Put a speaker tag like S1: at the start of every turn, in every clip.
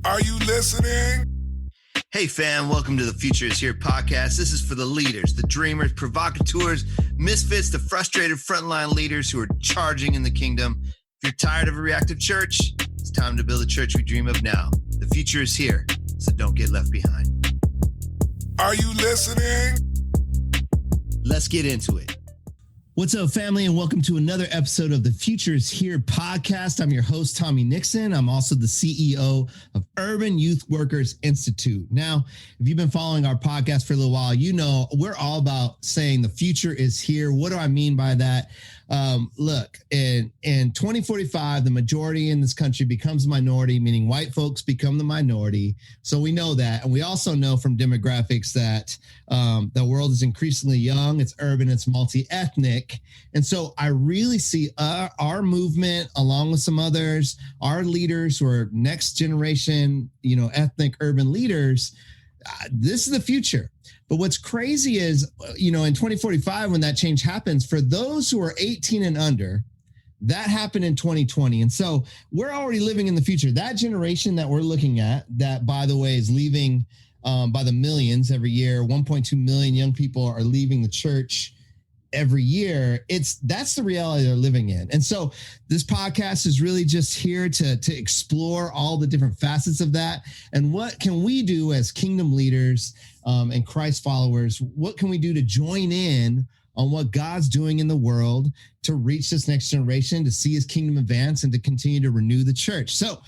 S1: Are you listening?
S2: Hey fam, welcome to the Future is Here podcast. This is for the leaders, the dreamers, provocateurs, misfits, the frustrated frontline leaders who are charging in the kingdom. If you're tired of a reactive church, it's time to build a church we dream of now. The future is here, so don't get left behind.
S1: Are you listening?
S2: Let's get into it. What's up, family, and welcome to another episode of the Future is Here podcast. I'm your host, Tommy Nixon. I'm also the CEO of Urban Youth Workers Institute. Now, if you've been following our podcast for a little while, you know we're all about saying the future is here. What do I mean by that? Look, in 2045, the majority in this country becomes a minority, meaning white folks become the minority. So we know that. And we also know from demographics that the world is increasingly young, it's urban, it's multi-ethnic. And so I really see our movement, along with some others, our leaders who are next generation, ethnic urban leaders. This is the future. But what's crazy is, in 2045, when that change happens, for those who are 18 and under, that happened in 2020. And so we're already living in the future. That generation that we're looking at, that, by the way, is leaving by the millions every year. 1.2 million young people are leaving the church every year. That's the reality they're living in. And so this podcast is really just here to explore all the different facets of that. And what can we do as kingdom leaders and Christ followers? What can we do to join in on what God's doing in the world to reach this next generation, to see his kingdom advance, and to continue to renew the church? So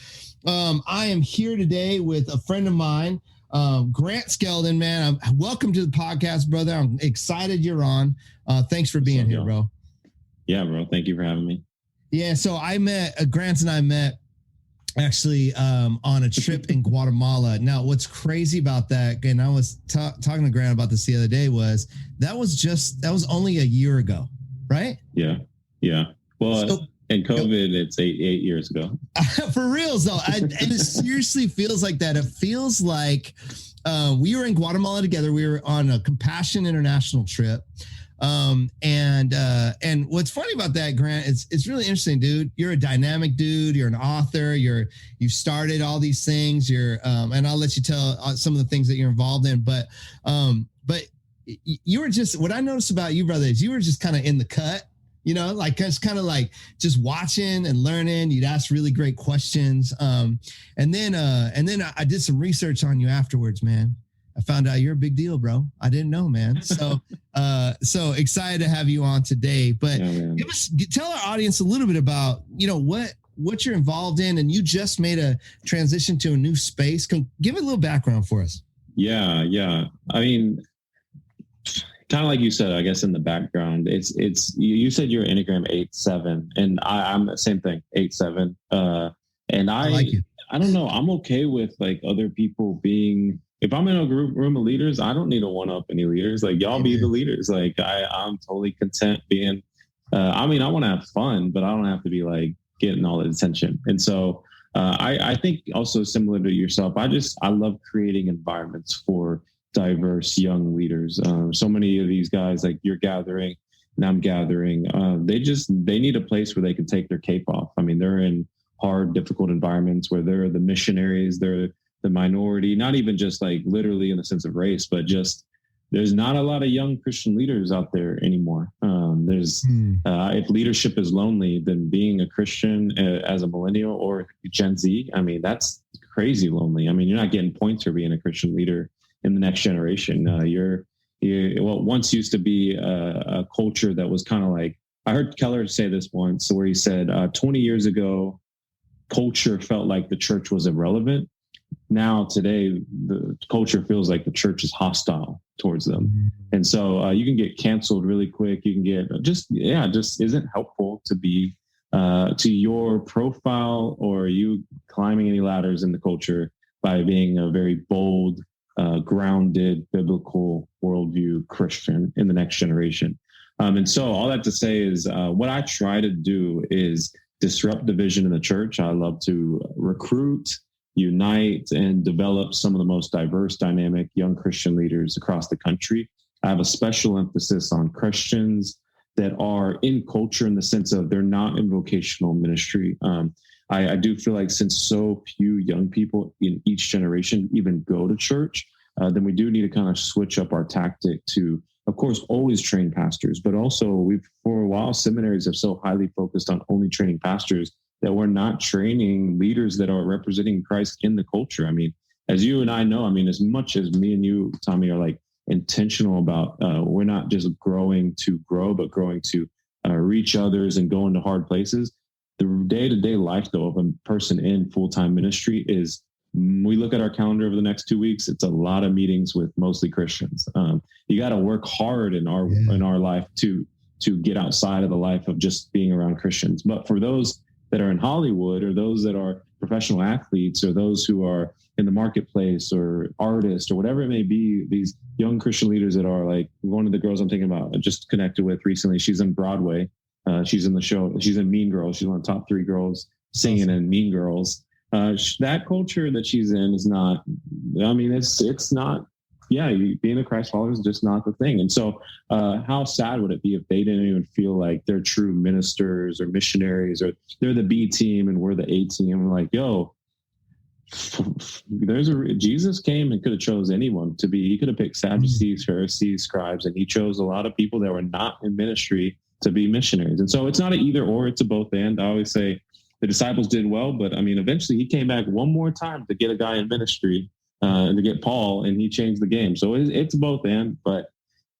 S2: I am here today with a friend of mine, Grant Skeldon, man. Welcome to the podcast, brother. I'm excited you're on. Thanks for being here, bro.
S3: Yeah, bro. Thank you for having me.
S2: Yeah. So Grant and I met actually on a trip in Guatemala. Now, what's crazy about that, and I was talking to Grant about this the other day, was that was only a year ago, right?
S3: Yeah. Well, in COVID, it's eight years ago.
S2: For real, though. And it seriously feels like that. It feels like we were in Guatemala together. We were on a Compassion International trip. And what's funny about that, Grant, it's really interesting, dude. You're a dynamic dude. You're an author. You've started all these things. And I'll let you tell some of the things that you're involved in. But you were just, what I noticed about you, brother, is you were just kind of in the cut. Just watching and learning. You'd ask really great questions. And then I did some research on you afterwards, man. I found out you're a big deal, bro. I didn't know, man. So, so excited to have you on today. But tell our audience a little bit about, what you're involved in, and you just made a transition to a new space. Give it a little background for us.
S3: Yeah. I mean, kind of like you said, I guess in the background, it's you said you're Enneagram 8-7, and I'm the same thing, 8-7. And I like it. I don't know. I'm okay with like other people being. If I'm in a room of leaders, I don't need to one up any leaders. Like y'all be the leaders. Like I'm totally content being. I want to have fun, but I don't have to be like getting all the attention. And so I think also similar to yourself, I love creating environments for diverse young leaders. So many of these guys, like you're gathering and I'm gathering, they need a place where they can take their cape off. I mean, they're in hard, difficult environments where they're the missionaries, they're the minority, not even just like literally in the sense of race, but just there's not a lot of young Christian leaders out there anymore. If leadership is lonely, then being a Christian as a millennial or Gen Z, I mean, that's crazy lonely. I mean, you're not getting points for being a Christian leader in the next generation. You're what once used to be a culture that was kind of like, I heard Keller say this once, where he said 20 years ago, culture felt like the church was irrelevant. Now today, the culture feels like the church is hostile towards them. And so you can get canceled really quick. You can get just isn't helpful to be to your profile or you climbing any ladders in the culture by being a very bold, grounded, biblical worldview Christian in the next generation. And so all that to say is what I try to do is disrupt division in the church. I love to recruit, unite, and develop some of the most diverse, dynamic young Christian leaders across the country. I have a special emphasis on Christians that are in culture in the sense of they're not in vocational ministry. I do feel like since so few young people in each generation even go to church, then we do need to kind of switch up our tactic to, of course, always train pastors, but also for a while, seminaries have so highly focused on only training pastors that we're not training leaders that are representing Christ in the culture. I mean, as you and I know, I mean, as much as me and you, Tommy, are like intentional about, we're not just growing to grow, but growing to reach others and go into hard places. The day-to-day life, though, of a person in full-time ministry is, we look at our calendar over the next 2 weeks, it's a lot of meetings with mostly Christians. You got to work hard in our life to get outside of the life of just being around Christians. But for those that are in Hollywood, or those that are professional athletes, or those who are in the marketplace, or artists, or whatever it may be, these young Christian leaders that are like, one of the girls I'm thinking about, I just connected with recently, she's in Broadway. She's in the show. She's in Mean Girls. She's one of the top 3 girls singing in Mean Girls. That culture that she's in is not, I mean, it's not, being a Christ follower is just not the thing. And so how sad would it be if they didn't even feel like they're true ministers or missionaries, or they're the B team and we're the A team? We're like, yo, Jesus came and could have chose anyone to be. He could have picked Sadducees, Pharisees, scribes, and he chose a lot of people that were not in ministry to be missionaries. And so it's not an either or, it's a both and. I always say the disciples did well, but I mean, eventually he came back one more time to get a guy in ministry, and to get Paul, and he changed the game. So it's both and. But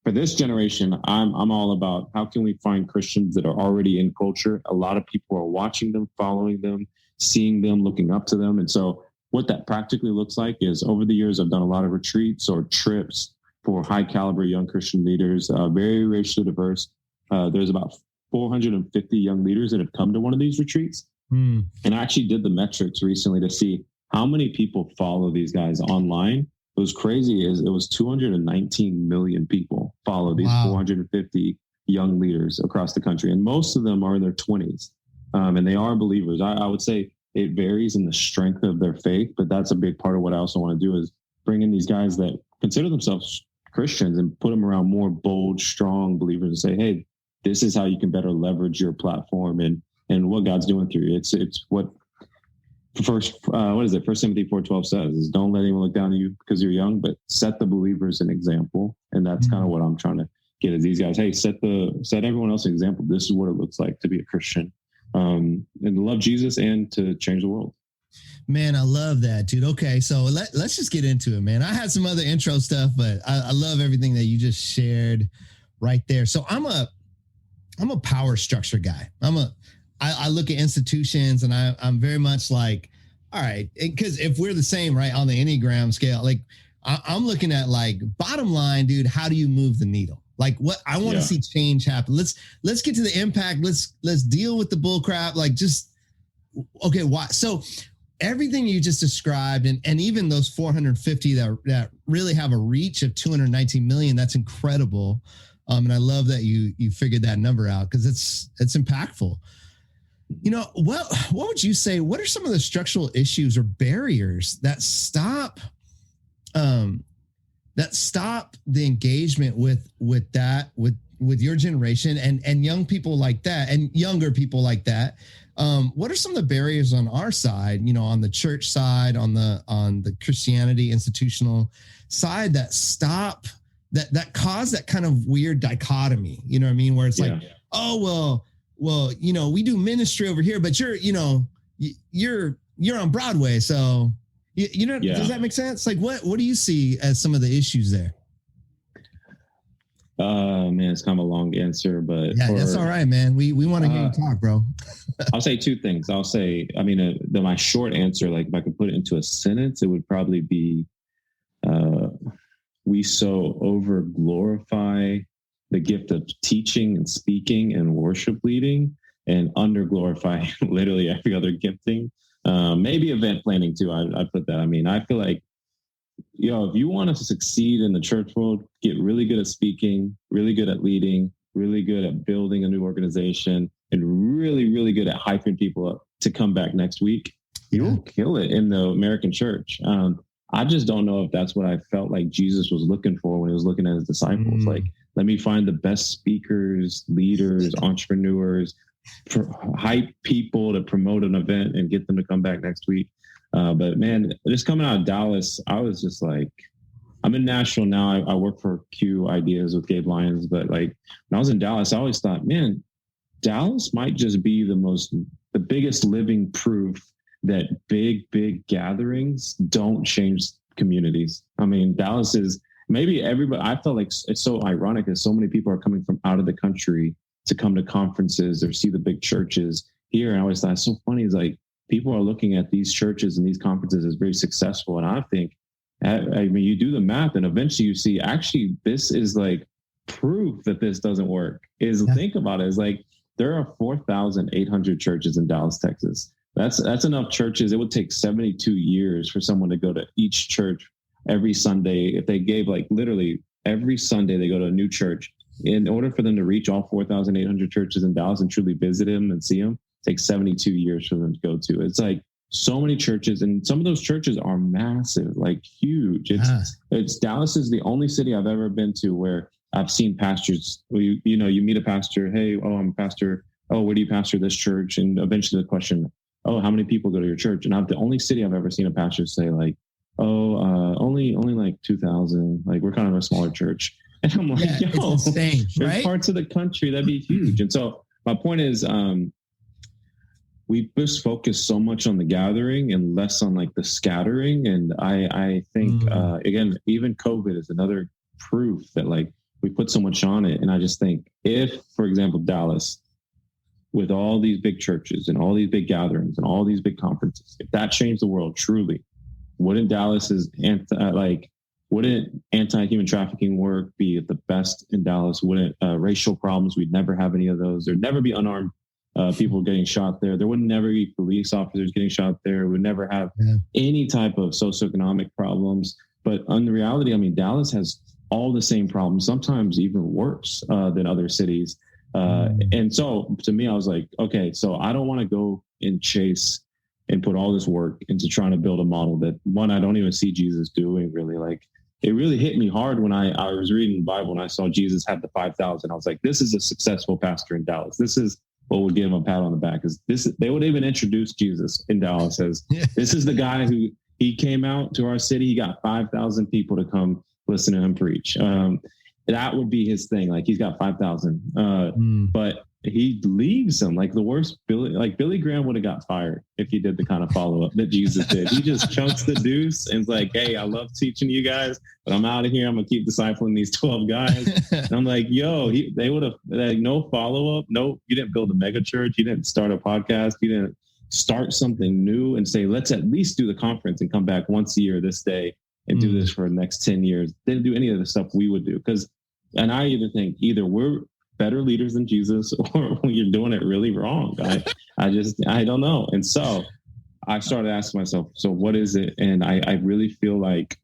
S3: for this generation, I'm all about how can we find Christians that are already in culture. A lot of people are watching them, following them, seeing them, looking up to them. And so what that practically looks like is, over the years, I've done a lot of retreats or trips for high caliber young Christian leaders, very racially diverse. There's about 450 young leaders that have come to one of these retreats. And I actually did the metrics recently to see how many people follow these guys online. It was crazy. It was 219 million people follow these 450 young leaders across the country. And most of them are in their 20s. And they are believers. I would say it varies in the strength of their faith, but that's a big part of what I also want to do, is bring in these guys that consider themselves Christians and put them around more bold, strong believers and say, hey, this is how you can better leverage your platform and what God's doing through you. It's what First Timothy 4:12 says, is don't let anyone look down on you because you're young, but set the believers an example. And that's kind of what I'm trying to get at these guys. Hey, set everyone else an example. This is what it looks like to be a Christian, and to love Jesus and to change the world.
S2: Man, I love that, dude. Okay, so let's just get into it, man. I had some other intro stuff, but I love everything that you just shared right there. So I'm a power structure guy. I look at institutions, and I'm very much like, all right, because if we're the same, right, on the Enneagram scale, like I'm looking at like bottom line, dude, how do you move the needle? Like what I want to see change happen. Let's get to the impact. Let's deal with the bull crap. Like okay, why? So everything you just described, and even those 450 that really have a reach of 219 million, that's incredible. And I love that you figured that number out, because it's impactful. You know, what would you say? What are some of the structural issues or barriers that stop the engagement with your generation and young people like that and younger people like that? What are some of the barriers on our side, you know, on the church side, on the Christianity institutional side, that stop that cause that kind of weird dichotomy? You know what I mean? Where it's like, oh, well, you know, we do ministry over here, but you're on Broadway. So, you know, does that make sense? Like, what do you see as some of the issues there?
S3: Man, it's kind of a long answer, but
S2: that's all right, man. We want to hear you talk, bro.
S3: I'll say two things. I'll say, I mean, my short answer, like if I could put it into a sentence, it would probably be, we so over glorify the gift of teaching and speaking and worship leading, and under glorify literally every other gifting. Maybe event planning too. I put that. I mean, I feel like, if you want to succeed in the church world, get really good at speaking, really good at leading, really good at building a new organization, and really, really good at hyping people up to come back next week. You'll kill it in the American church. I just don't know if that's what I felt like Jesus was looking for when he was looking at his disciples. Like, let me find the best speakers, leaders, entrepreneurs, hype people to promote an event and get them to come back next week. But man, just coming out of Dallas, I was just like, I'm in Nashville now. I work for Q Ideas with Gabe Lyons, but like when I was in Dallas, I always thought, man, Dallas might just be the biggest living proof that big gatherings don't change communities. I mean, Dallas is maybe everybody. I felt like it's so ironic that so many people are coming from out of the country to come to conferences or see the big churches here. And I always thought it's so funny. It's like people are looking at these churches and these conferences as very successful. And I think, I mean, you do the math and eventually you see actually this is like proof that this doesn't work. Think about it. It's like there are 4,800 churches in Dallas, Texas. That's enough churches. It would take 72 years for someone to go to each church every Sunday. If they gave like literally every Sunday they go to a new church, in order for them to reach all 4,800 churches in Dallas and truly visit them and see them, it takes 72 years for them to go to. It's like so many churches, and some of those churches are massive, like huge. It's Dallas is the only city I've ever been to where I've seen pastors. You meet a pastor. Hey, I'm a pastor. Oh, where do you pastor this church? And eventually the question, oh, how many people go to your church? And I'm the only city I've ever seen a pastor say like, only like 2,000. Like we're kind of a smaller church. And I'm like, yo,
S2: it's insane, right?
S3: There's parts of the country that'd be huge. And so my point is, we just focus so much on the gathering and less on like the scattering. And I think, again, even COVID is another proof that like we put so much on it. And I just think if, for example, Dallas, with all these big churches and all these big gatherings and all these big conferences, if that changed the world truly, wouldn't anti-human trafficking work be the best in Dallas? Wouldn't racial problems, we'd never have any of those. There'd never be unarmed people getting shot there. There would never be police officers getting shot there. We'd never have any type of socioeconomic problems. But in the reality, I mean, Dallas has all the same problems, sometimes even worse than other cities. And so to me, I was like, okay, so I don't want to go and chase and put all this work into trying to build a model that, one, I don't even see Jesus doing really. Like, it really hit me hard when I was reading the Bible and I saw Jesus had the 5,000. I was like, this is a successful pastor in Dallas. This is what would give him a pat on the back. They would even introduce Jesus in Dallas as this is the guy who he came out to our city. He got 5,000 people to come listen to him preach. That would be his thing. Like he's got 5,000, but he leaves them like the worst. Billy Graham would have got fired if he did the kind of follow up that Jesus did. He just chunks the deuce and is like, hey, I love teaching you guys, but I'm out of here. I'm gonna keep discipling these 12 guys. And I'm like, yo, they would have like no follow up. No, you didn't build a mega church. You didn't start a podcast. You didn't start something new and say, let's at least do the conference and come back once a year this day and do this for the next 10 years. They didn't do any of the stuff we would do. And I either think we're better leaders than Jesus or you're doing it really wrong. I don't know. And so I started asking myself, so what is it? And I really feel like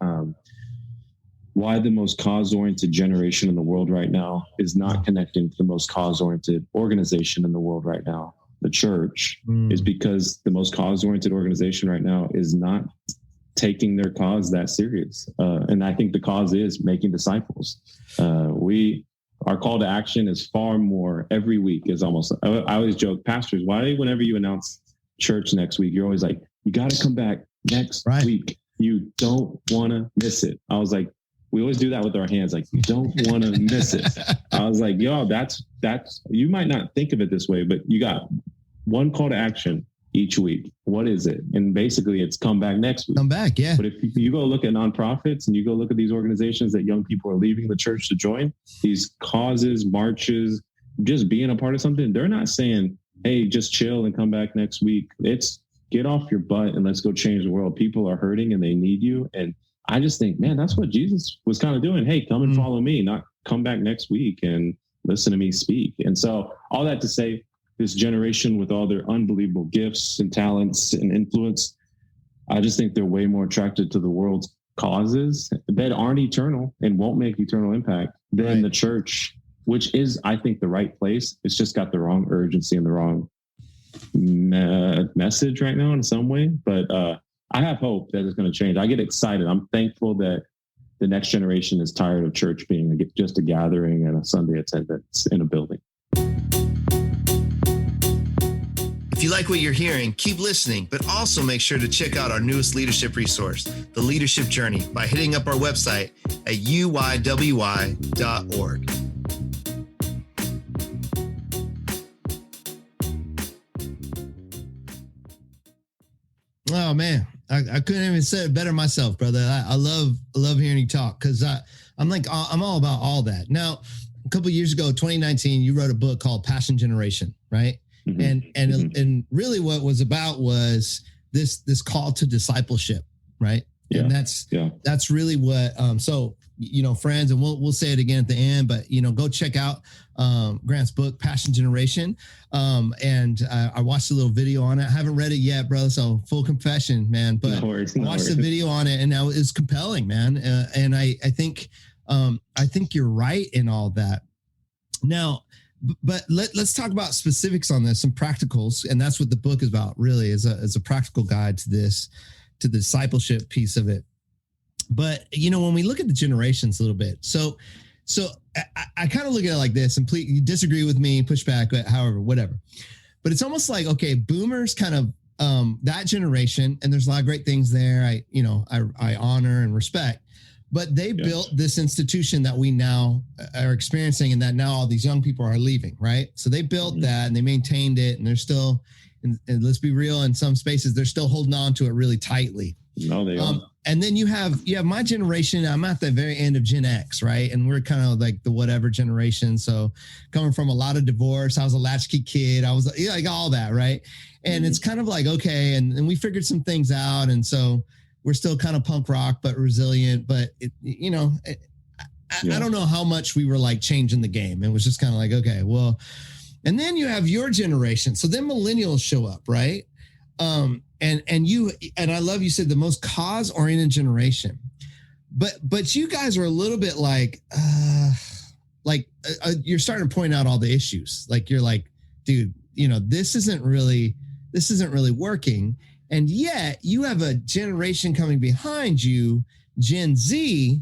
S3: why the most cause-oriented generation in the world right now is not connecting to the most cause-oriented organization in the world right now, the church, is because the most cause-oriented organization right now is not taking their cause that serious. And I think the cause is making disciples. Our call to action is far more every week is almost, I always joke, pastors, why whenever you announce church next week, you're always like, you got to come back next week. You don't want to miss it. I was like, we always do that with our hands. Like, you don't want to miss it. I was like, yo, that's, you might not think of it this way, but you got one call to action each week. What is it? And basically it's come back next week.
S2: Come back, yeah.
S3: But if you go look at nonprofits and you go look at these organizations that young people are leaving the church to join, these causes, marches, just being a part of something, they're not saying, hey, just chill and come back next week. It's get off your butt and let's go change the world. People are hurting and they need you. And I just think, man, that's what Jesus was kind of doing. Hey, come and follow me, not come back next week and listen to me speak. And so all that to say, this generation with all their unbelievable gifts and talents and influence, I just think they're way more attracted to the world's causes that aren't eternal and won't make eternal impact than the church, which is, I think, the right place. It's just got the wrong urgency and the wrong message right now in some way. But I have hope that it's going to change. I get excited. I'm thankful that the next generation is tired of church being just a gathering and a Sunday attendance in a building.
S2: you like what you're hearing, keep listening, but also make sure to check out our newest leadership resource, The Leadership Journey, by hitting up our website at UYWI.org. Oh man, I couldn't even say it better myself, brother. I love hearing you talk, because I'm all about all that. Now, a couple of years ago, 2019, you wrote a book called Passion Generation, right? Mm-hmm. And really what was about was this call to discipleship, right? Yeah. And that's really what, so, friends, and we'll say it again at the end, but, go check out Grant's book, Passion Generation. And I watched a little video on it. I haven't read it yet, bro. So full confession, man, but I watched the video on it, and now it's compelling, man. And I think you're right in all that. Now, but let's talk about specifics on this, some practicals. And that's what the book is about, really, is a practical guide to this, to the discipleship piece of it. But, when we look at the generations a little bit, so I kind of look at it like this, and please, you disagree with me, push back, however, whatever. But it's almost like, okay, boomers kind of, that generation, and there's a lot of great things there. I honor and respect, but they built this institution that we now are experiencing, and that now all these young people are leaving, right? So they built that, and they maintained it, and they're still, and let's be real, in some spaces, they're still holding on to it really tightly.
S3: No, they are.
S2: And then you have my generation. I'm at the very end of Gen X, right? And we're kind of like the whatever generation. So coming from a lot of divorce, I was a latchkey kid. I was like all that, right? And it's kind of like, okay, and we figured some things out. And so we're still kind of punk rock, but resilient. But, I don't know how much we were like changing the game. It was just kind of like, okay, well, and then you have your generation. So then millennials show up, right? And I love, you said the most cause-oriented generation, but you guys are a little bit like you're starting to point out all the issues. Like, you're like, dude, this isn't really working. And yet you have a generation coming behind you, Gen Z,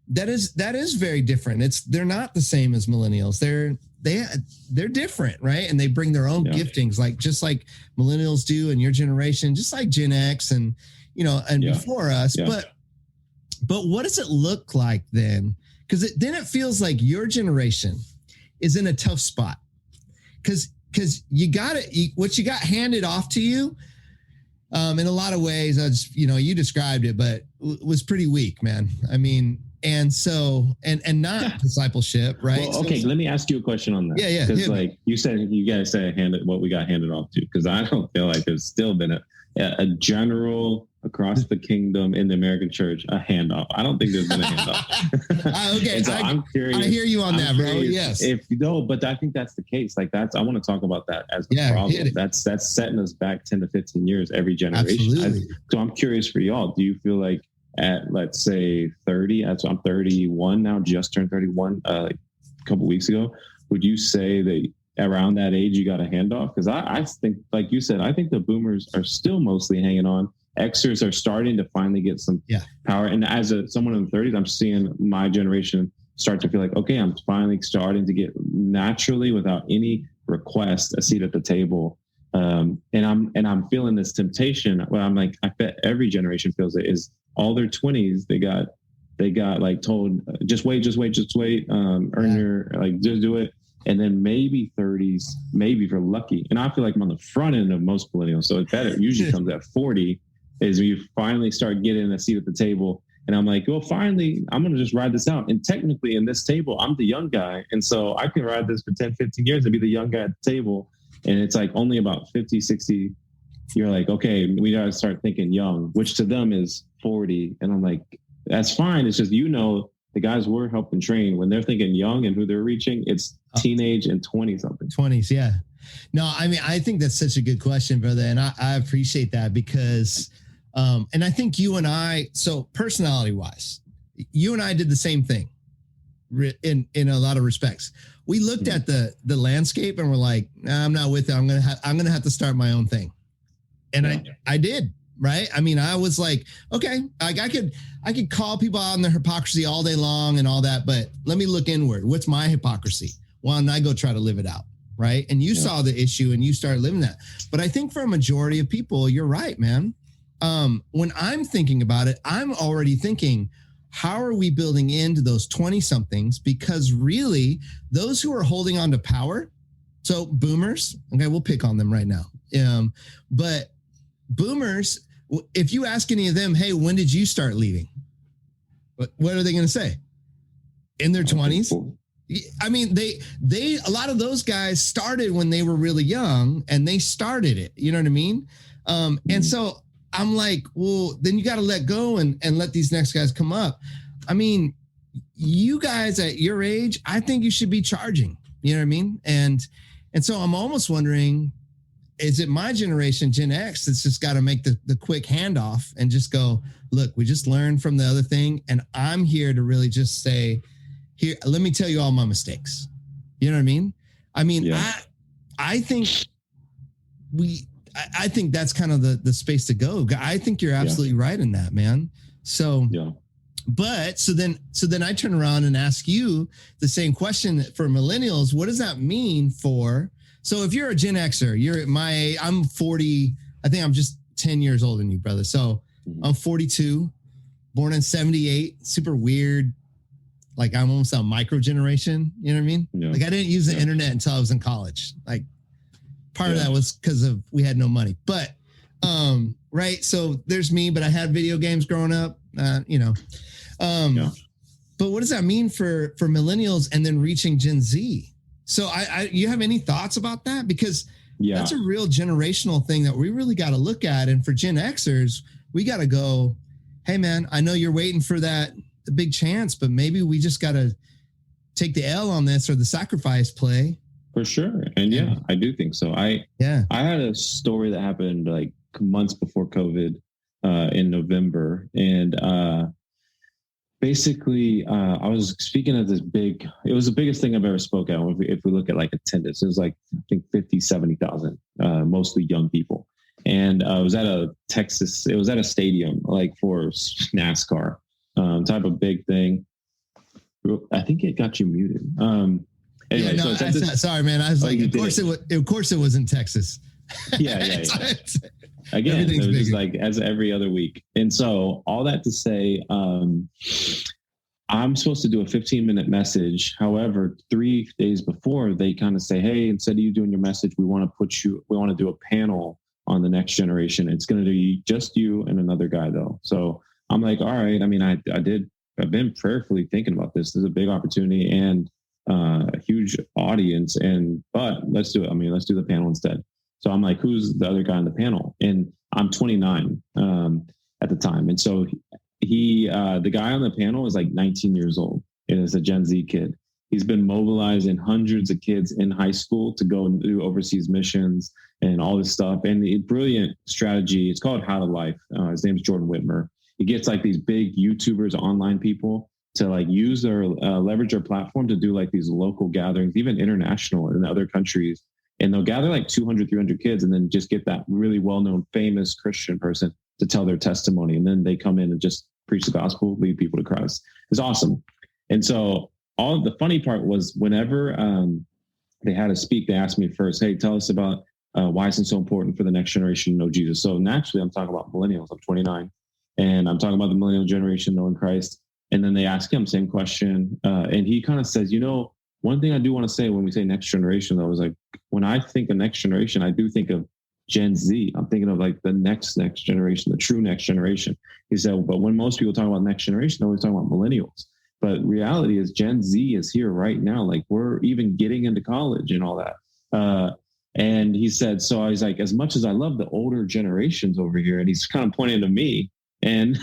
S2: that is very different. They're not the same as millennials. They're different, right? And they bring their own giftings, just like millennials do in your generation, just like Gen X and before us. Yeah. But what does it look like then? Because then it feels like your generation is in a tough spot, because you got it. What you got handed off to you, in a lot of ways, you described it, but was pretty weak, man. I mean. And so, and not discipleship, right?
S3: Well, okay, let me ask you a question on that.
S2: Yeah.
S3: Because you said, you guys said what we got handed off to, because I don't feel like there's still been a general across the kingdom in the American church, a handoff. I don't think there's been a handoff.
S2: Okay,
S3: so I'm curious.
S2: I hear you on that, bro. Yes.
S3: But I think that's the case. I want to talk about that as the problem. That's setting us back 10 to 15 years every generation. So I'm curious for y'all. Do you feel like, at let's say 30, so I'm 31 now, just turned 31 a couple weeks ago, would you say that around that age you got a handoff? Because I think, like you said, I think the boomers are still mostly hanging on. Xers are starting to finally get some power. And as someone in the 30s, I'm seeing my generation start to feel like, okay, I'm finally starting to get naturally, without any request, a seat at the table. And I'm feeling this temptation. Well, I'm like, I bet every generation feels it, is all their 20s, they got like told, just wait, earn your, just do it. And then maybe 30s, maybe if you're lucky. And I feel like I'm on the front end of most millennials. So it usually comes at 40, is when you finally start getting a seat at the table. And I'm like, well, finally, I'm going to just ride this out. And technically in this table, I'm the young guy. And so I can ride this for 10, 15 years and be the young guy at the table. And it's like only about 50, 60, you're like, okay, we got to start thinking young, which to them is 40. And I'm like, that's fine. It's just, the guys we're helping train, when they're thinking young and who they're reaching, it's teenage and 20 something.
S2: 20s. Yeah. No, I mean, I think that's such a good question, brother. And I appreciate that, because, and I think you and I, so personality wise, you and I did the same thing in a lot of respects. We looked at the landscape and we're like, nah, I'm not with it. I'm going to have to start my own thing. And I did, right? I mean, I was like, okay, like I could call people out on their hypocrisy all day long and all that, but let me look inward. What's my hypocrisy? Why don't I go try to live it out? right? And you saw the issue and you started living that. But I think for a majority of people, you're right, man. When I'm thinking about it, I'm already thinking, how are we building into those 20 somethings? Because really, those who are holding on to power, so boomers, okay, we'll pick on them right now. But boomers, if you ask any of them, hey, when did you start leaving? What are they going to say? In their 20s? I mean, they a lot of those guys started when they were really young and they started it. You know what I mean? And so I'm like, well, then you got to let go and let these next guys come up. I mean, you guys at your age, I think you should be charging. You know what I mean? And so I'm almost wondering, is it my generation, Gen X, that's just got to make the quick handoff and just go, look, we just learned from the other thing. And I'm here to really just say, here, let me tell you all my mistakes. You know what I mean? I mean, I think I think that's kind of the space to go. I think you're absolutely right in that, man. So, but so then I turn around and ask you the same question for millennials. What does that mean for, so if you're a Gen Xer, you're at my age, I'm 40, I think I'm just 10 years older than you, brother. So I'm 42, born in 78, super weird. Like I'm almost a micro generation. You know what I mean? Yeah. Like I didn't use the internet until I was in college. Like part of that was because of we had no money. But right. So there's me, but I had video games growing up. You know. But what does that mean for millennials and then reaching Gen Z? So you have any thoughts about that? Because that's a real generational thing that we really got to look at. And for Gen Xers, we got to go, hey man, I know you're waiting for the big chance, but maybe we just got to take the L on this or the sacrifice play.
S3: For sure. And I do think so. I had a story that happened like months before COVID in November. And basically I was speaking at it was the biggest thing I've ever spoken at. If we look at like attendance, it was like, I think 50, 70,000, mostly young people. And it was at a stadium, like for NASCAR. Type of big thing. I think it got you muted. Anyway,
S2: sorry, man. I was like, of course it was in Texas.
S3: Yeah. Again, it was just like as every other week. And so all that to say, I'm supposed to do a 15-minute message. However, 3 days before, they kind of say, hey, instead of you doing your message, we want to do a panel on the next generation. It's going to be just you and another guy though. So I'm like, all right. I mean, I've been prayerfully thinking about this. This is a big opportunity and a huge audience. But let's do it. I mean, let's do the panel instead. So I'm like, who's the other guy on the panel? And I'm 29 at the time. And so the guy on the panel is like 19 years old and is a Gen Z kid. He's been mobilizing hundreds of kids in high school to go and do overseas missions and all this stuff. And the brilliant strategy, it's called How to Life. His name's Jordan Whitmer. He gets like these big YouTubers, online people to like use their leverage their platform to do like these local gatherings, even international in other countries. And they'll gather like 200, 300 kids and then just get that really well-known famous Christian person to tell their testimony. And then they come in and just preach the gospel, lead people to Christ. It's awesome. And so all the funny part was whenever they had to speak, they asked me first, hey, tell us about why is it so important for the next generation to know Jesus? So naturally, I'm talking about millennials. I'm 29. And I'm talking about the millennial generation knowing Christ. And then they ask him same question. And he kind of says, one thing I do want to say when we say next generation, though, is like, when I think of next generation, I do think of Gen Z. I'm thinking of like the next generation, the true next generation. He said, but when most people talk about next generation, they're always talking about millennials. But reality is Gen Z is here right now. Like we're even getting into college and all that. And he said, so I was like, as much as I love the older generations over here, and he's kind of pointing to me. And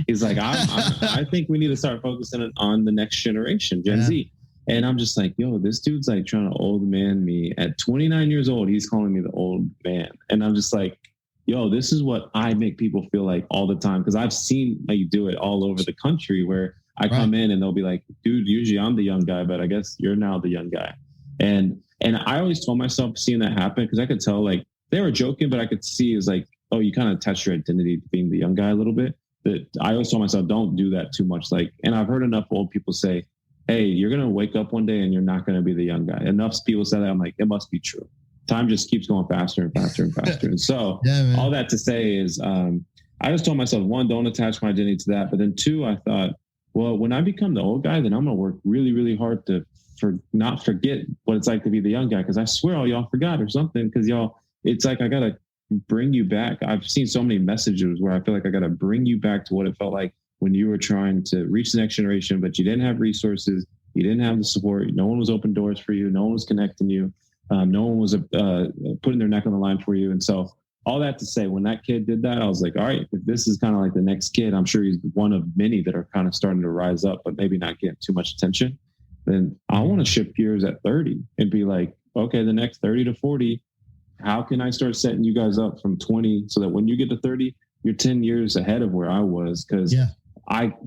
S3: he's like, I think we need to start focusing on the next generation, Gen Z. And I'm just like, yo, this dude's like trying to old man me at 29 years old. He's calling me the old man. And I'm just like, yo, this is what I make people feel like all the time. Cause I've seen how you do it all over the country where I come in and they'll be like, dude, usually I'm the young guy, but I guess you're now the young guy. And I always told myself seeing that happen, because I could tell like they were joking, but I could see is like, oh, you kind of attach your identity to being the young guy a little bit. That I always told myself, don't do that too much. Like, and I've heard enough old people say, hey, you're going to wake up one day and you're not going to be the young guy. Enough people say that. I'm like, it must be true. Time just keeps going faster and faster and faster. And so all that to say is, I just told myself, one, don't attach my identity to that. But then two, I thought, well, when I become the old guy, then I'm going to work really, really hard to not forget what it's like to be the young guy. Cause I swear all y'all forgot or something. Cause y'all, it's like, I got to bring you back. I've seen so many messages where I feel like I got to bring you back to what it felt like when you were trying to reach the next generation, but you didn't have resources. You didn't have the support. No one was open doors for you. No one was connecting you. No one was putting their neck on the line for you. And so all that to say, when that kid did that, I was like, all right, if this is kind of like the next kid, I'm sure he's one of many that are kind of starting to rise up, but maybe not getting too much attention. Then I want to shift gears at 30 and be like, okay, the next 30 to 40, how can I start setting you guys up from 20 so that when you get to 30, you're 10 years ahead of where I was? Because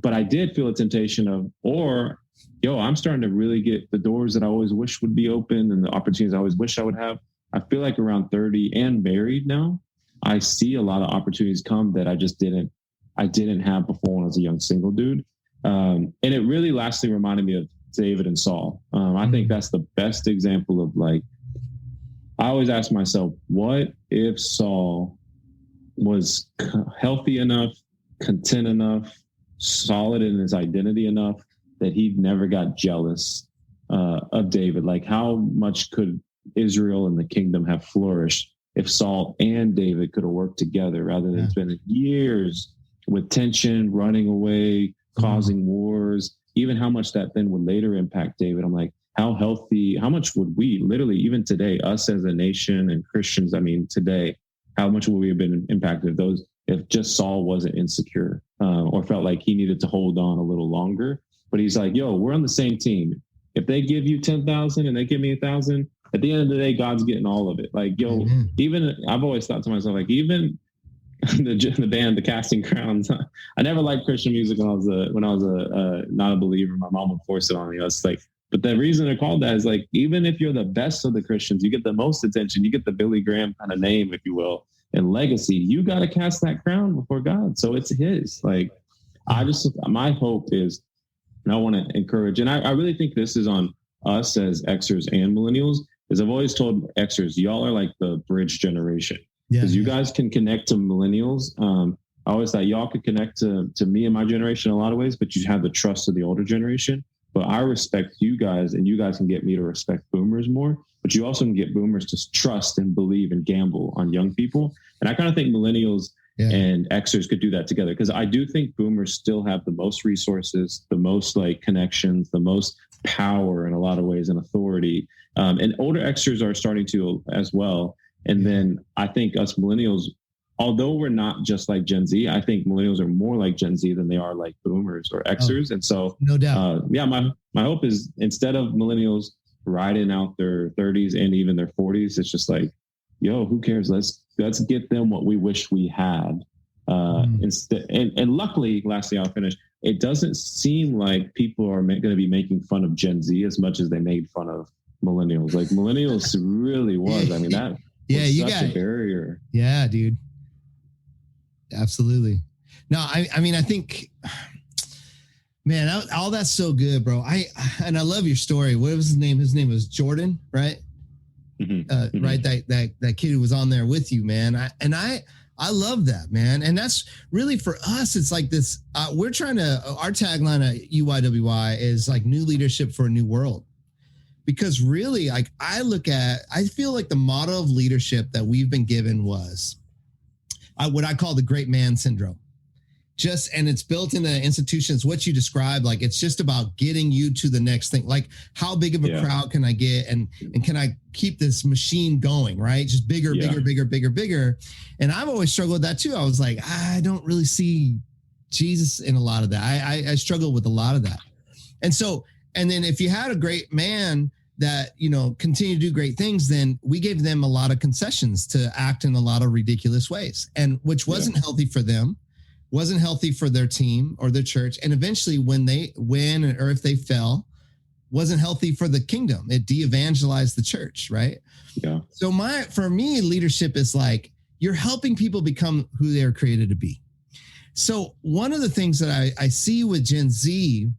S3: but I did feel a temptation of, I'm starting to really get the doors that I always wish would be open and the opportunities I always wish I would have. I feel like around 30 and married now, I see a lot of opportunities come that I didn't have before when I was a young single dude. And it really lastly reminded me of David and Saul. I think that's the best example of like, I always ask myself, what if Saul was healthy enough, content enough, solid in his identity enough that he never got jealous of David? Like, how much could Israel and the kingdom have flourished if Saul and David could have worked together rather than spending years with tension, running away, causing wars, even how much that then would later impact David? I'm like, how much would we literally, even today, us as a nation and Christians, I mean, today, how much would we have been impacted if just Saul wasn't insecure or felt like he needed to hold on a little longer? But he's like, yo, we're on the same team. If they give you 10,000 and they give me 1,000, at the end of the day, God's getting all of it. Like, yo, even I've always thought to myself, like, even the band, the Casting Crowns. I never liked Christian music when I was not a believer. My mom would force it on me. It's like, but the reason they're called that is like, even if you're the best of the Christians, you get the most attention, you get the Billy Graham kind of name, if you will, and legacy. You got to cast that crown before God, so it's His. Like, my hope is, and I want to encourage, and I really think this is on us as Xers and millennials. Is I've always told Xers, y'all are like the bridge generation. Because you guys can connect to millennials. I always thought y'all could connect to me and my generation in a lot of ways, but you have the trust of the older generation. But I respect you guys, and you guys can get me to respect boomers more. But you also can get boomers to trust and believe and gamble on young people. And I kind of think millennials and Xers could do that together, because I do think boomers still have the most resources, the most like connections, the most power in a lot of ways and authority. And older Xers are starting to as well. And then I think us millennials, although we're not just like Gen Z, I think millennials are more like Gen Z than they are like boomers or Xers. And so,
S2: no doubt.
S3: My hope is, instead of millennials riding out their 30s and even their 40s, it's just like, yo, who cares? Let's get them what we wish we had. Instead, and luckily, lastly, I'll finish. It doesn't seem like people are going to be making fun of Gen Z as much as they made fun of millennials. Like, millennials really was. I mean, that. You got a barrier.
S2: Yeah, dude. Absolutely. No, I mean, I think, man, all that's so good, bro. I love your story. What was his name? His name was Jordan, right? Right. That kid who was on there with you, man. I love that, man. And that's really, for us, it's like this, we're trying to, our tagline at UYWI is like new leadership for a new world. Because really, like, I feel like the motto of leadership that we've been given was what I call the great man syndrome. And it's built into institutions, what you described, like, it's just about getting you to the next thing. Like, how big of a crowd can I get? And can I keep this machine going, right? Just bigger. And I've always struggled with that too. I was like, I don't really see Jesus in a lot of that. I struggle with a lot of that. And then if you had a great man that, continue to do great things, then we gave them a lot of concessions to act in a lot of ridiculous ways, and which wasn't healthy for them, wasn't healthy for their team or their church. And eventually when they win, or if they fell, wasn't healthy for the kingdom. It de-evangelized the church, right?
S3: Yeah.
S2: So for me, leadership is like, you're helping people become who they are created to be. So one of the things that I see with Gen Z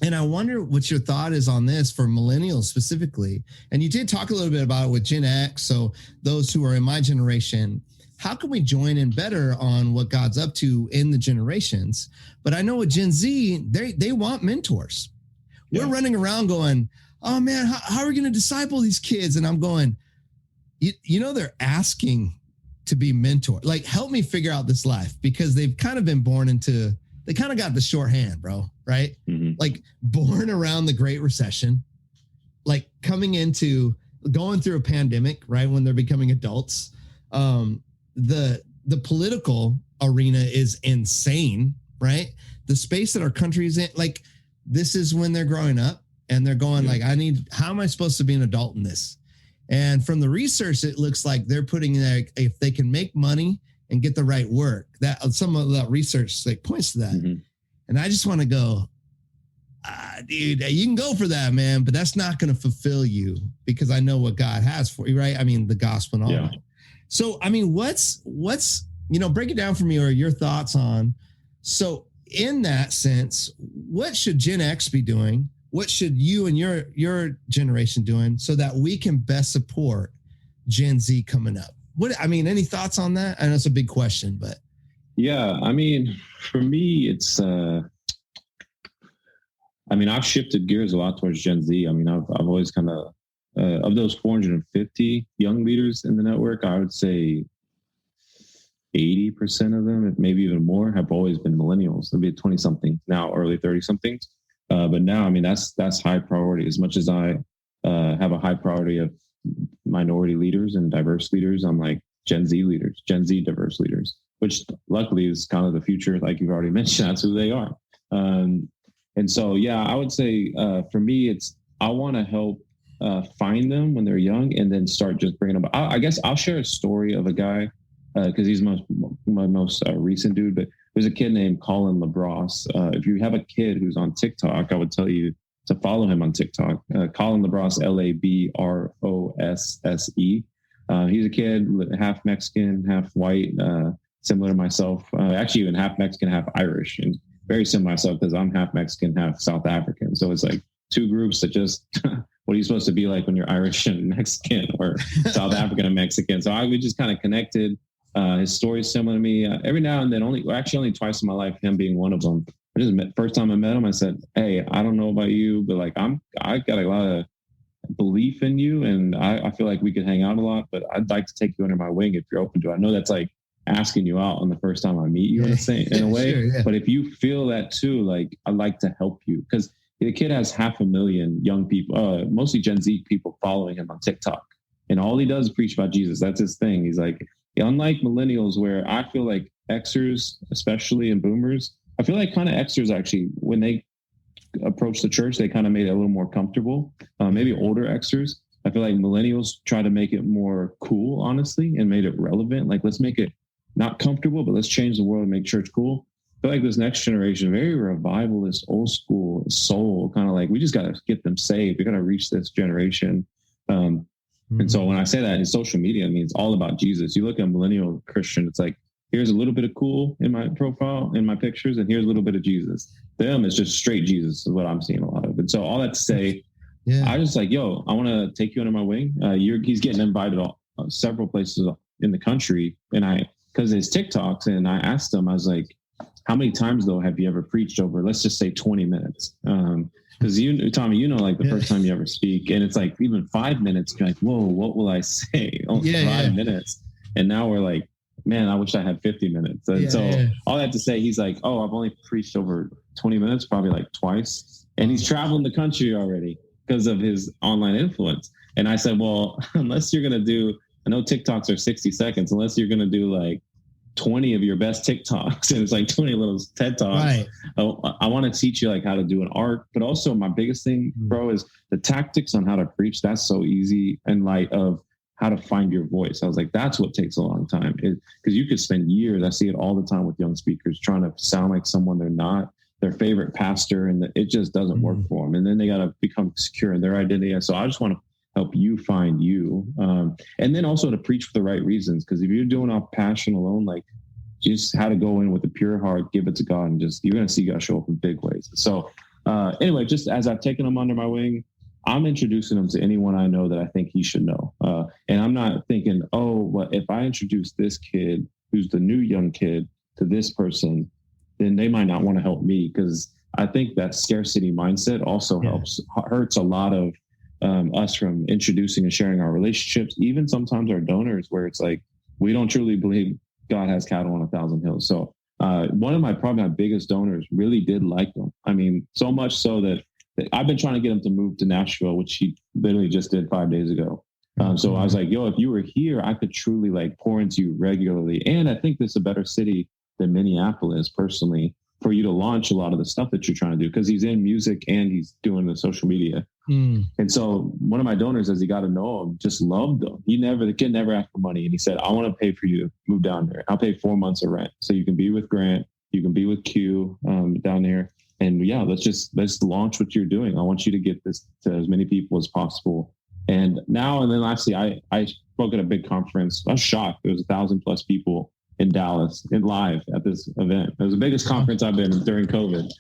S2: And I wonder what your thought is on this for millennials specifically. And you did talk a little bit about it with Gen X. So those who are in my generation, how can we join in better on what God's up to in the generations? But I know with Gen Z, they want mentors. Yeah. We're running around going, oh man, how are we going to disciple these kids? And I'm going, you know, they're asking to be mentored. Like, help me figure out this life, because they've kind of been born into, they kind of got the shorthand, bro. Right. Mm-hmm. Like born around the Great Recession, like coming into going through a pandemic, right? When they're becoming adults. The political arena is insane, right? The space that our country is in, like, this is when they're growing up and they're going like, how am I supposed to be an adult in this? And from the research, it looks like they're putting in there, if they can make money and get the right work, that some of that research like points to that. Mm-hmm. And I just want to go, dude, you can go for that, man, but that's not going to fulfill you, because I know what God has for you, right? I mean, the gospel and all that. So, I mean, what's, break it down for me, or your thoughts on, so in that sense, what should Gen X be doing? What should you and your generation doing so that we can best support Gen Z coming up? Any thoughts on that? I know it's a big question, but.
S3: Yeah, I mean, for me, it's, I've shifted gears a lot towards Gen Z. I mean, I've always kind of those 450 young leaders in the network, I would say 80% of them, maybe even more, have always been millennials. They'll be 20-something now, early 30-somethings. But now, that's high priority. As much as I have a high priority of minority leaders and diverse leaders, I'm like Gen Z leaders, Gen Z diverse leaders, which luckily is kind of the future. Like you've already mentioned, that's who they are. And so, yeah, I would say for me, I want to help find them when they're young and then start just bringing them. I guess I'll share a story of a guy because he's my most recent dude, but there's a kid named Colin LaBrosse. If you have a kid who's on TikTok, I would tell you to follow him on TikTok. Colin LaBrosse, LaBrosse. He's a kid, half Mexican, half white, similar to myself. Actually, even half Mexican, half Irish, and very similar to myself because I'm half Mexican, half South African. So it's like two groups that just, what are you supposed to be like when you're Irish and Mexican, or South African and Mexican? So we just kind of connected. His story is similar to me. Every now and then, only twice in my life, him being one of them. First time I met him, I said, "Hey, I don't know about you, but like I got a lot of belief in you, and I feel like we could hang out a lot. But I'd like to take you under my wing if you're open to it. I know that's like asking you out on the first time I meet you in a way, sure, yeah. But if you feel that too, like I'd like to help you, because the kid has 500,000 young people, mostly Gen Z people, following him on TikTok, and all he does is preach about Jesus. That's his thing. He's like, unlike millennials, where I feel like Xers, especially, and boomers, I feel like kind of Xers actually, when they approach the church, they kind of made it a little more comfortable. Maybe older Xers. I feel like millennials try to make it more cool, honestly, and made it relevant. Like, let's make it not comfortable, but let's change the world and make church cool. I feel like this next generation, very revivalist, old school soul, kind of like, we just got to get them saved. We got to reach this generation. And so when I say that in social media, I mean, it's all about Jesus. You look at a millennial Christian, it's like, here's a little bit of cool in my profile, in my pictures, and here's a little bit of Jesus. Them, it's just straight Jesus is what I'm seeing a lot of. And so all that to say, I just like, yo, I want to take you under my wing. He's getting invited several places in the country. And because his TikToks, and I asked him, I was like, how many times though have you ever preached over, let's just say 20 minutes? Because Tommy, like the first time you ever speak, and it's like even 5 minutes, you're like, whoa, what will I say? Only 5 minutes. And now we're like, man, I wish I had 50 minutes. And all that to say, he's like, oh, I've only preached over 20 minutes, probably like twice. And he's traveling the country already because of his online influence. And I said, well, unless you're going to do, I know TikToks are 60 seconds, unless you're going to do like 20 of your best TikToks, and it's like 20 little TED Talks. Right. I want to teach you like how to do an art, but also my biggest thing, bro, is the tactics on how to preach. That's so easy in light of how to find your voice. I was like, that's what takes a long time, because you could spend years. I see it all the time with young speakers trying to sound like someone they're not, their favorite pastor, and it just doesn't work for them. And then they got to become secure in their identity. So I just want to help you find you. And then also to preach for the right reasons. Because if you're doing off passion alone, like just how to go in with a pure heart, give it to God, and just, you're going to see God show up in big ways. So Anyway, just as I've taken him under my wing, I'm introducing him to anyone I know that I think he should know. And I'm not thinking, oh, well, if I introduce this kid who's the new young kid to this person, then they might not want to help me, because I think that scarcity mindset also hurts a lot of us from introducing and sharing our relationships, even sometimes our donors, where it's like, we don't truly believe God has cattle on 1,000 hills. So one of probably my biggest donors really did like them. I mean, so much so that I've been trying to get him to move to Nashville, which he literally just did 5 days ago. So I was like, yo, if you were here, I could truly like pour into you regularly. And I think this is a better city than Minneapolis, personally, for you to launch a lot of the stuff that you're trying to do, because he's in music and he's doing the social media. And so one of my donors, as he got to know him, just loved him. The kid never asked for money. And he said, I want to pay for you to move down there. I'll pay 4 months of rent. So you can be with Grant, you can be with Q down there. And yeah, let's launch what you're doing. I want you to get this to as many people as possible. And then lastly, I spoke at a big conference. I was shocked. There was 1,000+ people in Dallas in live at this event. It was the biggest conference I've been during COVID.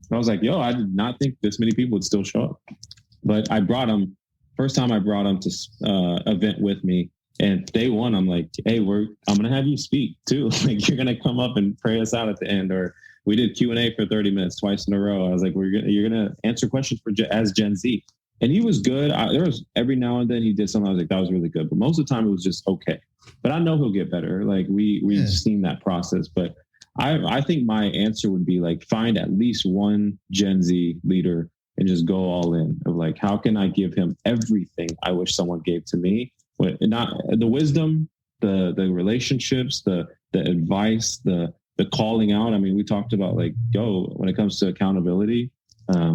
S3: I was like, yo, I did not think this many people would still show up. But first time I brought him to event with me. And day one, I'm like, hey, I'm going to have you speak too. Like, you're going to come up and pray us out at the end. Or we did Q&A for 30 minutes twice in a row. I was like, you're going to answer questions as Gen Z. And he was good. There was every now and then he did something. I was like, that was really good. But most of the time it was just okay. But I know he'll get better. Like we've seen that process. But I think my answer would be like, find at least one Gen Z leader and just go all in of like, how can I give him everything I wish someone gave to me? But not the wisdom, the relationships, the advice, the calling out. I mean, we talked about like, when it comes to accountability,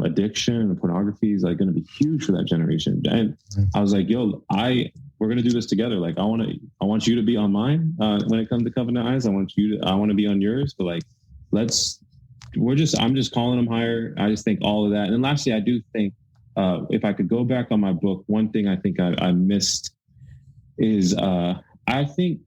S3: addiction and pornography is like going to be huge for that generation. And I was like, we're going to do this together. Like, I want you to be on mine when it comes to Covenant Eyes. I want to be on yours. But like, I'm just calling them higher. I just think all of that. And then lastly, I do think if I could go back on my book, one thing I think I missed is I think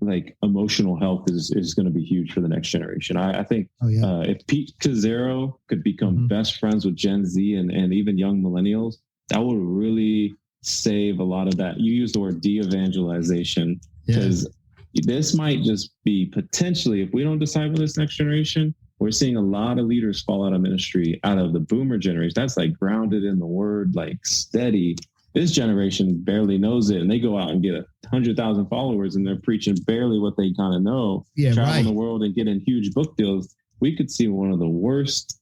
S3: like emotional health is going to be huge for the next generation. I think if Pete Cazzero could become best friends with Gen Z and even young millennials, that would really save a lot of that. You used the word de-evangelization, because this might just be potentially, if we don't disciple this next generation, we're seeing a lot of leaders fall out of ministry out of the boomer generation. That's like grounded in the word, like steady. This generation barely knows it, and they go out and get 100,000 followers, and they're preaching barely what they kind of know. Traveling the world and getting huge book deals. We could see one of the worst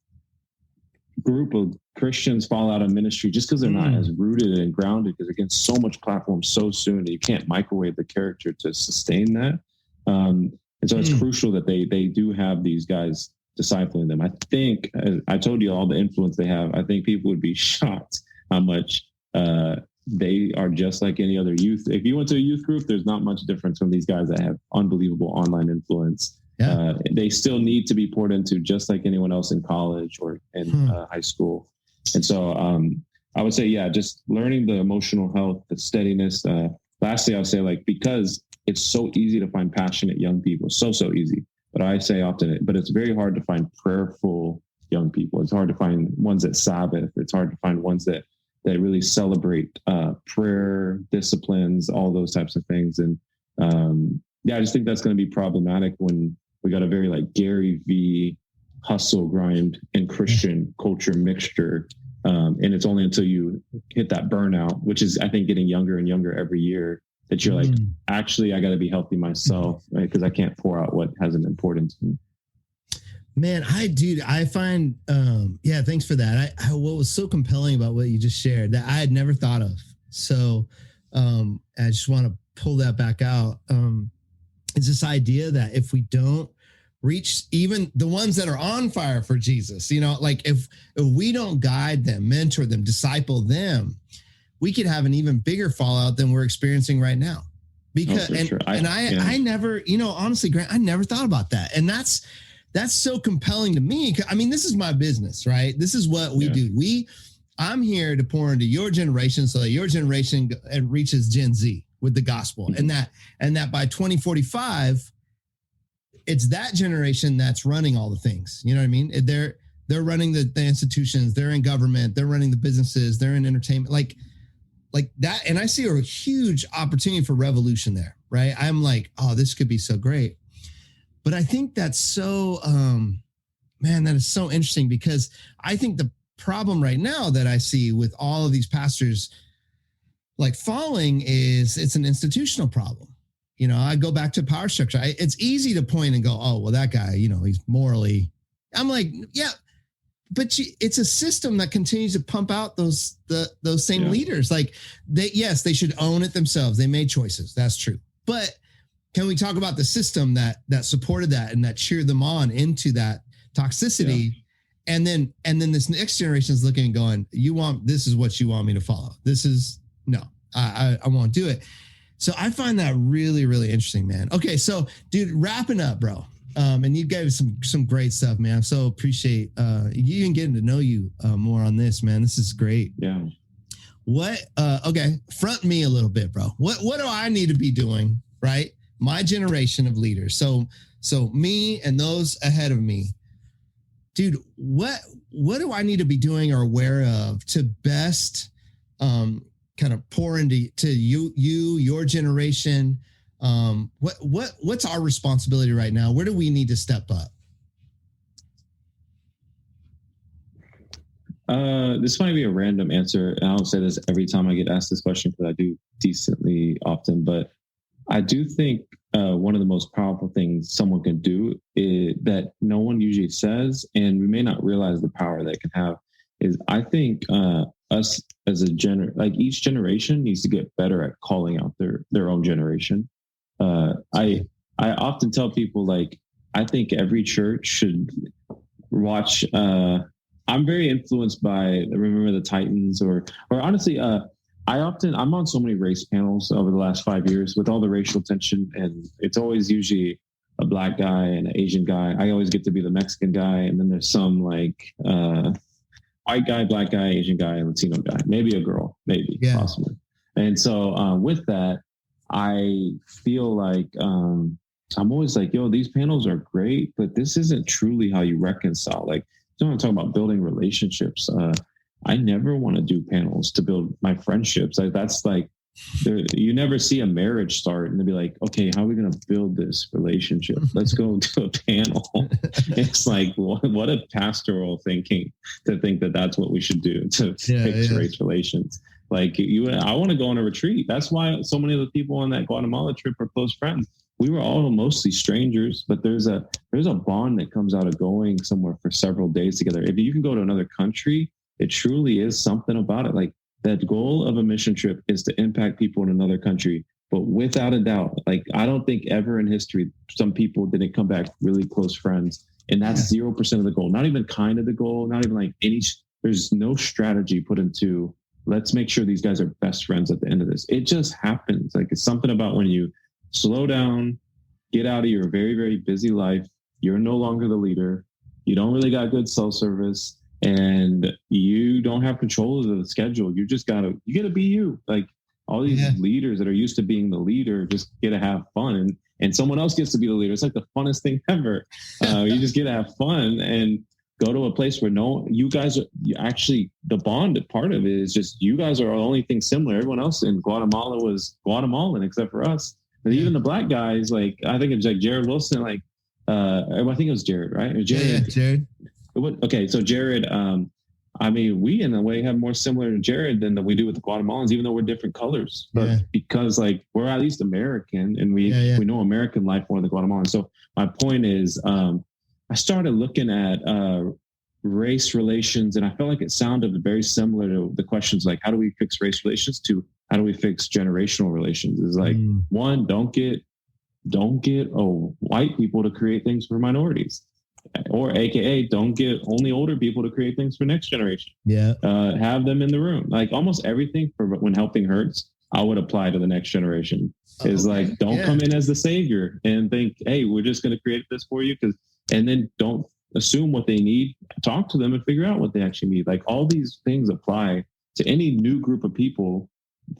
S3: group of Christians fall out of ministry just because they're not as rooted and grounded, because they're getting so much platform so soon that you can't microwave the character to sustain that. And so it's crucial that they do have these guys discipling them. I think, I told you all the influence they have. I think people would be shocked how much they are just like any other youth. If you went to a youth group, there's not much difference from these guys that have unbelievable online influence. They still need to be poured into just like anyone else in college or in high school. And so I would say, just learning the emotional health, the steadiness. Lastly, I would say, like, because it's so easy to find passionate young people, so easy. But I say often, but it's very hard to find prayerful young people. It's hard to find ones that Sabbath. It's hard to find ones that really celebrate prayer, disciplines, all those types of things. And I just think that's going to be problematic when we got a very like Gary V hustle, grind, and Christian culture mixture. And it's only until you hit that burnout, which is, I think, getting younger and younger every year, that you're like, actually, I got to be healthy myself, right? Because I can't pour out what hasn't been poured into me.
S2: Man, I find, thanks for that. What was so compelling about what you just shared that I had never thought of. So I just want to pull that back out. It's this idea that if we don't reach even the ones that are on fire for Jesus, like if we don't guide them, mentor them, disciple them, we could have an even bigger fallout than we're experiencing right now. Because, I never, honestly, Grant, I never thought about that. And that's so compelling to me. I mean, this is my business, right? This is what we do. I'm here to pour into your generation so that your generation reaches Gen Z with the gospel. And that by 2045, it's that generation that's running all the things. You know what I mean? They're running the institutions. They're in government. They're running the businesses. They're in entertainment. Like that. And I see a huge opportunity for revolution there, right? I'm like, oh, this could be so great. But I think that's so, man, that is so interesting, because I think the problem right now that I see with all of these pastors like falling is it's an institutional problem. You know, I go back to power structure. It's easy to point and go, oh, well, that guy, you know, he's morally. I'm like, yeah, but it's a system that continues to pump out those same leaders. Like they should own it themselves. They made choices. That's true. But can we talk about the system that supported that and that cheered them on into that toxicity? Yeah. And then this next generation is looking and going, this is what you want me to follow. This is no, I won't do it. So I find that really, really interesting, man. Okay. So dude, wrapping up, bro. And you gave some great stuff, man. I so appreciate you even getting to know you more on this, man. This is great.
S3: Yeah.
S2: Okay. Front me a little bit, bro. What do I need to be doing? Right. My generation of leaders. So me and those ahead of me, dude, what do I need to be doing or aware of to best kind of pour into your generation? What's our responsibility right now? Where do we need to step up?
S3: This might be a random answer, and I don't say this every time I get asked this question because I do decently often, but I do think one of the most powerful things someone can do is, that no one usually says, and we may not realize the power that it can have, is I think us as each generation needs to get better at calling out their own generation. I often tell people, like, I think every church should watch. I'm very influenced by Remember the Titans, or honestly, I'm on so many race panels over the last 5 years with all the racial tension, and it's always usually a black guy and an Asian guy. I always get to be the Mexican guy, and then there's some like white guy, black guy, Asian guy, Latino guy, maybe a girl, maybe possibly. And so with that, I feel like I'm always like, yo, these panels are great, but this isn't truly how you reconcile. Like, I want to talk about building relationships. I never want to do panels to build my friendships. Like, that's like, you never see a marriage start and they'll be like, okay, how are we going to build this relationship? Let's go to a panel. It's like, what a pastoral thinking to think that that's what we should do to fix race relations. Like, I want to go on a retreat. That's why so many of the people on that Guatemala trip are close friends. We were all mostly strangers, but there's a bond that comes out of going somewhere for several days together. If you can go to another country, it truly is something about it. Like, that goal of a mission trip is to impact people in another country. But without a doubt, like, I don't think ever in history, some people didn't come back really close friends. And that's 0% of the goal, not even kind of the goal, not even like there's no strategy put into, let's make sure these guys are best friends at the end of this. It just happens. Like, it's something about when you slow down, get out of your very, very busy life. You're no longer the leader. You don't really got good cell service, and you don't have control of the schedule. You gotta be you. Like, all these leaders that are used to being the leader just get to have fun, and someone else gets to be the leader. It's like the funnest thing ever. You just get to have fun and go to a place where you guys are actually, the bond part of it is just, you guys are the only thing similar. Everyone else in Guatemala was Guatemalan except for us. But even the black guys, like, I think it was like Jared Wilson, like, I think it was Jared, right? It was Jared.
S2: Yeah, Jared.
S3: Okay, so Jared, I mean, we in a way have more similar to Jared than we do with the Guatemalans, even though we're different colors. But because, like, we're at least American, and we know American life more than Guatemalan. So my point is, I started looking at race relations, and I felt like it sounded very similar to the questions like, how do we fix race relations, to how do we fix generational relations? Is like, one, don't get white people to create things for minorities, or AKA don't get only older people to create things for next generation. Have them in the room. Like, almost everything for when helping hurts, I would apply to the next generation. Is like, don't come in as the savior and think, hey, we're just going to create this for you, and then don't assume what they need. Talk to them and figure out what they actually need. Like, all these things apply to any new group of people.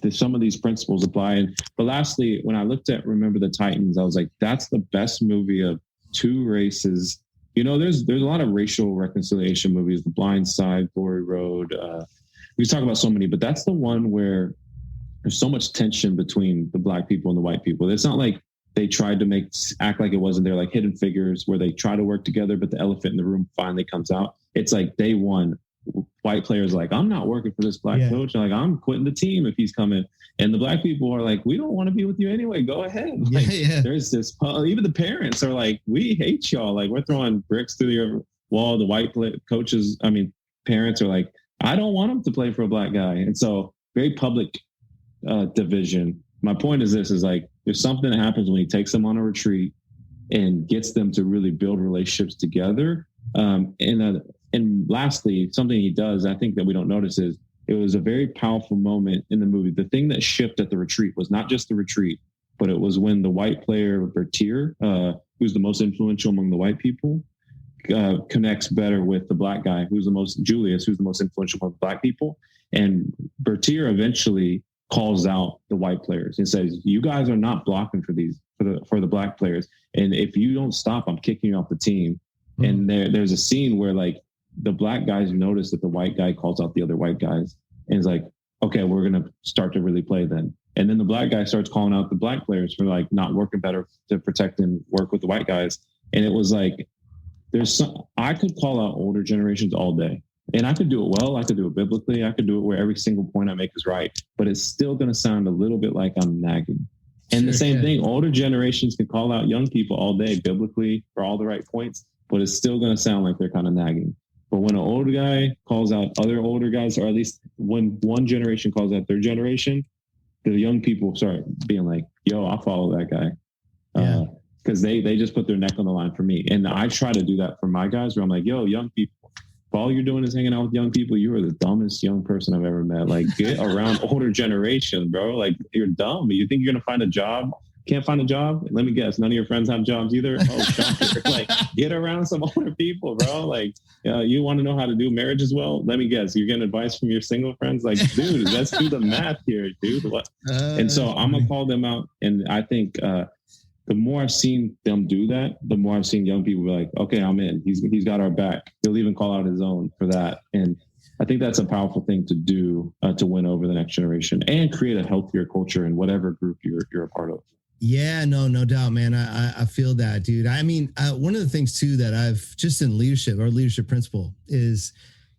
S3: Some of these principles apply. But lastly, when I looked at Remember the Titans, I was like, that's the best movie of two races there's a lot of racial reconciliation movies, The Blind Side, Glory Road. We talk about so many, but that's the one where there's so much tension between the black people and the white people. It's not like they tried to act like it wasn't there, like Hidden Figures, where they try to work together, but the elephant in the room finally comes out. It's like day one, white players like, I'm not working for this black coach. Like, I'm quitting the team if he's coming. And the black people are like, we don't want to be with you anyway. Go ahead. Like, there's this, even the parents are like, we hate y'all. Like, we're throwing bricks through your wall. The white parents are like, I don't want him to play for a black guy. And so very public division. My point is this, is like, there's something that happens when he takes them on a retreat and gets them to really build relationships together. And lastly, something he does, I think that we don't notice, is it was a very powerful moment in the movie. The thing that shifted at the retreat was not just the retreat, but it was when the white player, Bertier, who's the most influential among the white people, connects better with the black guy, Julius, who's the most influential among the black people. And Bertier eventually calls out the white players and says, you guys are not blocking for the black players. And if you don't stop, I'm kicking you off the team. Mm-hmm. And there's a scene where like the black guys notice that the white guy calls out the other white guys and is like, okay, we're going to start to really play then. And then the black guy starts calling out the black players for like not working better to protect and work with the white guys. And it was like, I could call out older generations all day. And I could do it well. I could do it biblically. I could do it where every single point I make is right. But it's still going to sound a little bit like I'm nagging. And the same thing, older generations can call out young people all day biblically for all the right points, but it's still going to sound like they're kind of nagging. But when an older guy calls out other older guys, or at least when one generation calls out their generation, the young people start being like, yo, I'll follow that guy. Because they just put their neck on the line for me. And I try to do that for my guys where I'm like, yo, young people, if all you're doing is hanging out with young people, you are the dumbest young person I've ever met. Like, get around older generation, bro. Like, you're dumb. You think you're going to find a job? Can't find a job? Let me guess. None of your friends have jobs either? Oh, shocker. Like, get around some older people, bro. Like, you want to know how to do marriage as well? Let me guess. You're getting advice from your single friends? Like, dude, let's do the math here, dude. What? And so I'm going to call them out. And I think the more I've seen them do that, the more I've seen young people be like, okay, I'm in. He's got our back. He'll even call out his own for that. And I think that's a powerful thing to do to win over the next generation and create a healthier culture in whatever group you're a part of.
S2: Yeah, no doubt, man. I feel that, dude. I mean, one of the things too that I've just in leadership, our leadership principle is,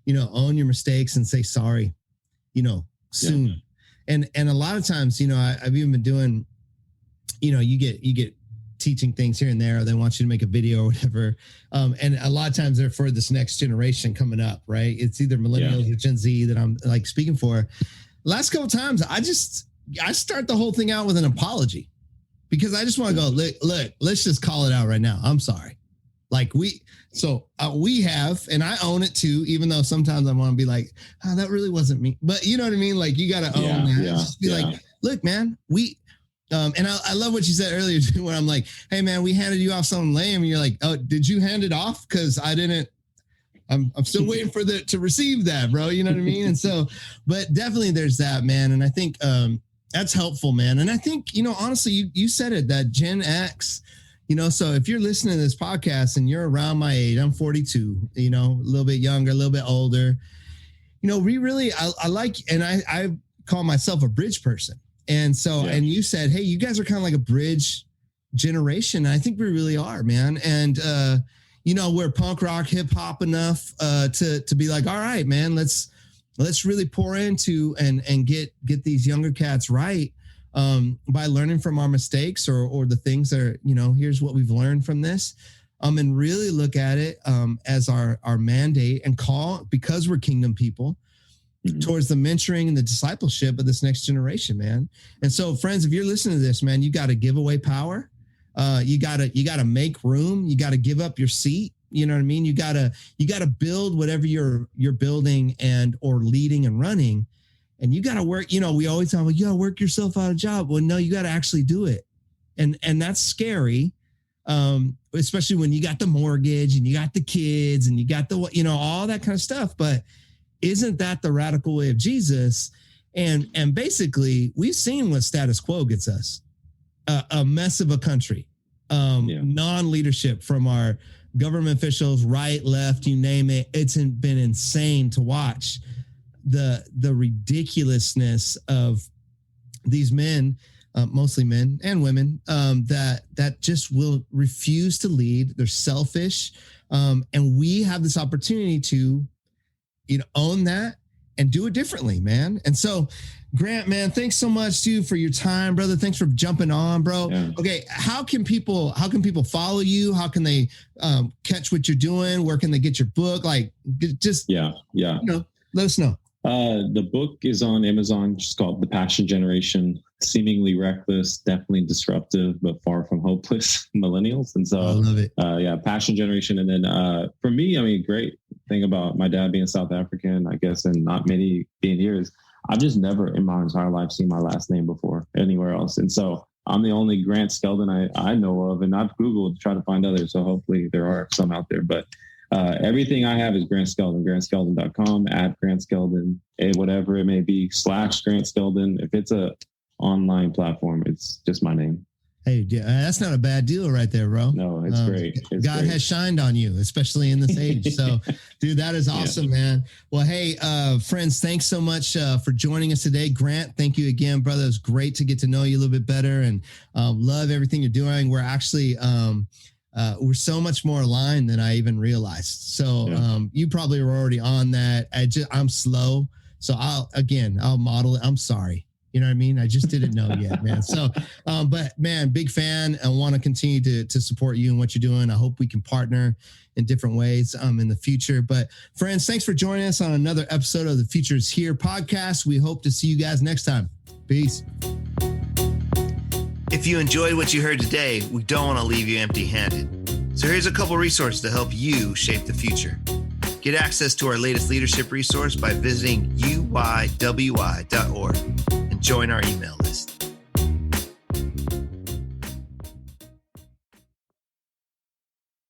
S2: own your mistakes and say sorry, soon. Yeah. And a lot of times, I've even been doing, you get teaching things here and there, or they want you to make a video or whatever. And a lot of times they're for this next generation coming up, right? It's either millennials or Gen Z that I'm like speaking for. Last couple of times, I start the whole thing out with an apology. Because I just want to go, look, let's just call it out right now. I'm sorry. Like we have, and I own it too, even though sometimes I want to be like, oh, that really wasn't me. But you know what I mean? Like, you got to own that. Just be like, look, man, and I love what you said earlier too, when I'm like, hey man, we handed you off something lame. And you're like, oh, did you hand it off? Cause I'm still waiting for to receive that, bro. You know what I mean? And so, but definitely there's that, man. And I think, that's helpful, man. And I think, honestly, you said it, that Gen X, so if you're listening to this podcast and you're around my age, I'm 42, a little bit younger, a little bit older, we really, I like, and I call myself a bridge person. And so, and you said, hey, you guys are kind of like a bridge generation. And I think we really are, man. And, we're punk rock, hip hop enough to be like, all right, man, let's really pour into and get these younger cats right by learning from our mistakes or the things that are, here's what we've learned from this, and really look at it as our mandate and call, because we're kingdom people, towards the mentoring and the discipleship of this next generation, man. And so, friends, if you're listening to this, man, you got to give away power. You gotta make room. You got to give up your seat. You know what I mean? You gotta build whatever you're building and or leading and running, and you gotta work. We always talk about, work yourself out of a job. Well, no, you gotta actually do it, and that's scary, especially when you got the mortgage and you got the kids and you got the all that kind of stuff. But isn't that the radical way of Jesus? And basically, we've seen what status quo gets us: a mess of a country, non-leadership from our government officials, right, left, you name it. It's been insane to watch the ridiculousness of these men, mostly men and women, that just will refuse to lead. They're selfish. And we have this opportunity to, own that and do it differently, man. And so, Grant, man, thanks so much, dude, for your time, brother. Thanks for jumping on, bro. Yeah. Okay, how can people follow you? How can they catch what you're doing? Where can they get your book? Like, just let us know.
S3: The book is on Amazon. It's called The Passion Generation. Seemingly reckless, definitely disruptive, but far from hopeless millennials. And so
S2: I love it.
S3: Passion Generation. And then for me, I mean, great thing about my dad being South African, I guess, and not many being here is I've just never in my entire life seen my last name before anywhere else. And so I'm the only Grant Skeldon I know of, and I've Googled to try to find others. So hopefully there are some out there, but everything I have is Grant Skeldon, grantskeldon.com, @Grant Skeldon, whatever it may be, /Grant Skeldon. If it's a online platform, it's just my name.
S2: Hey, that's not a bad deal right there, bro.
S3: No, it's great.
S2: God has shined on you, especially in this age. So, dude, that is awesome, man. Well, hey, friends, thanks so much for joining us today. Grant, thank you again, brother. It was great to get to know you a little bit better, and love everything you're doing. We're actually we're so much more aligned than I even realized. So you probably were already on that. I'm slow. So I'll model it. I'm sorry. You know what I mean? I just didn't know yet, man. So, but man, big fan. I want to continue to support you and what you're doing. I hope we can partner in different ways in the future. But friends, thanks for joining us on another episode of the Future is Here podcast. We hope to see you guys next time. Peace. If you enjoyed what you heard today, we don't want to leave you empty-handed. So here's a couple resources to help you shape the future. Get access to our latest leadership resource by visiting UYWI.org and join our email list.